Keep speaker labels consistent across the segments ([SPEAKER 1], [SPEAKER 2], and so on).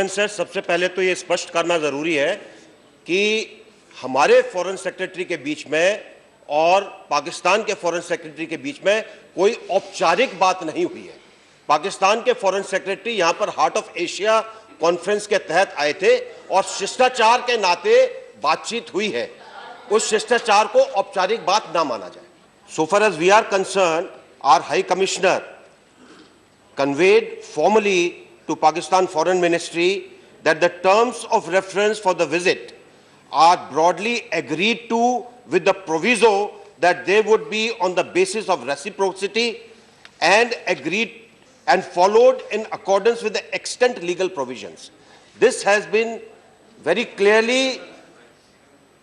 [SPEAKER 1] Sir, सबसे पहले तो ये स्पष्ट करना जरूरी है कि हमारे फॉरेन सेक्रेटरी के बीच में और पाकिस्तान के फॉरेन सेक्रेटरी के बीच में कोई औपचारिक बात नहीं हुई है। पाकिस्तान के फॉरेन सेक्रेटरी यहां पर हार्ट ऑफ एशिया कॉन्फ्रेंस के तहत आए थे और शिष्टाचार के नाते बातचीत हुई है। उस शिष्टाचार को औपचारिक बात ना माना जाए। So far as we are concerned, our High Commissioner conveyed formally to Pakistan Foreign Ministry that the terms of reference for the visit are broadly agreed to, with the proviso that they would be on the basis of reciprocity and agreed and followed in accordance with the extant legal provisions. This has been very clearly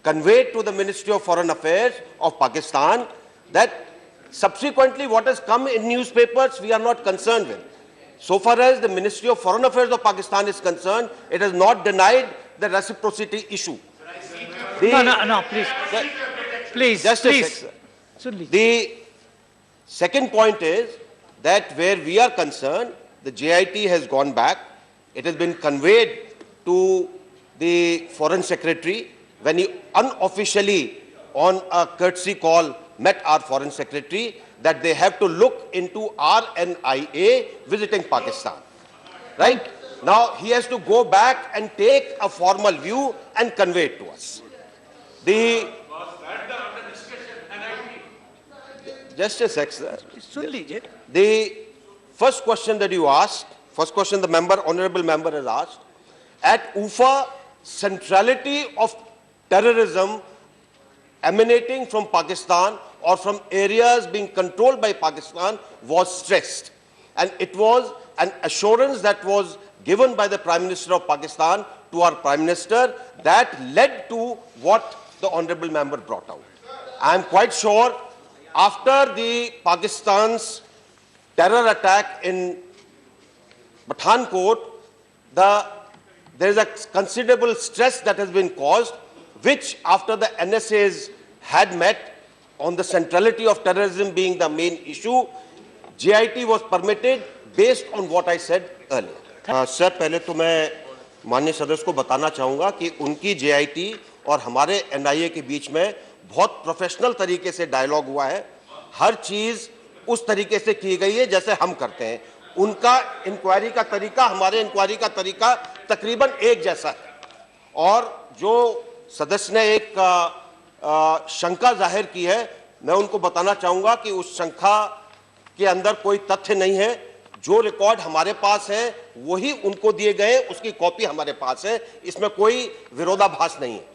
[SPEAKER 1] conveyed to the Ministry of Foreign Affairs of Pakistan, that subsequently what has come in newspapers we are not concerned with. So far as the Ministry of Foreign Affairs of Pakistan is concerned, it has not denied the reciprocity issue.
[SPEAKER 2] No, please.
[SPEAKER 1] Just a sec. The second point is that where we are concerned, the JIT has gone back. It has been conveyed to the Foreign Secretary when he unofficially, on a courtesy call, met our Foreign Secretary, that they have to look into RNIA visiting Pakistan. Right? Now he has to go back and take a formal view and convey it to us. Just a sec, sir. The first question that you asked, the honorable member has asked, at UFA, centrality of terrorism emanating from Pakistan or from areas being controlled by Pakistan was stressed. And it was an assurance that was given by the Prime Minister of Pakistan to our Prime Minister that led to what the honorable member brought out. I am quite sure after the Pakistan's terror attack in Pathankot, there is a considerable stress that has been caused, which after the NSAs had met on the centrality of terrorism being the main issue, JIT was permitted based on what I said earlier. Sir, पहले तो मैं माननीय सदस्य को बताना चाहूँगा कि उनकी JIT और हमारे NIA के बीच में बहुत प्रोफेशनल तरीके से डायलॉग हुआ है। हर चीज़ उस तरीके से की गई है जैसे हम करते हैं। उनका इंक्वायरी का तरीका, हमारे इंक्वायरी का तरीका तकरीबन एक जैसा है। और जो सदस्य ने एक शंका जाहिर की है, मैं उनको बताना चाहूँगा कि उस शंका के अंदर कोई तथ्य नहीं है। जो रिकॉर्ड हमारे पास है वही उनको दिए गए, उसकी कॉपी हमारे पास है। इसमें कोई विरोधाभास नहीं है।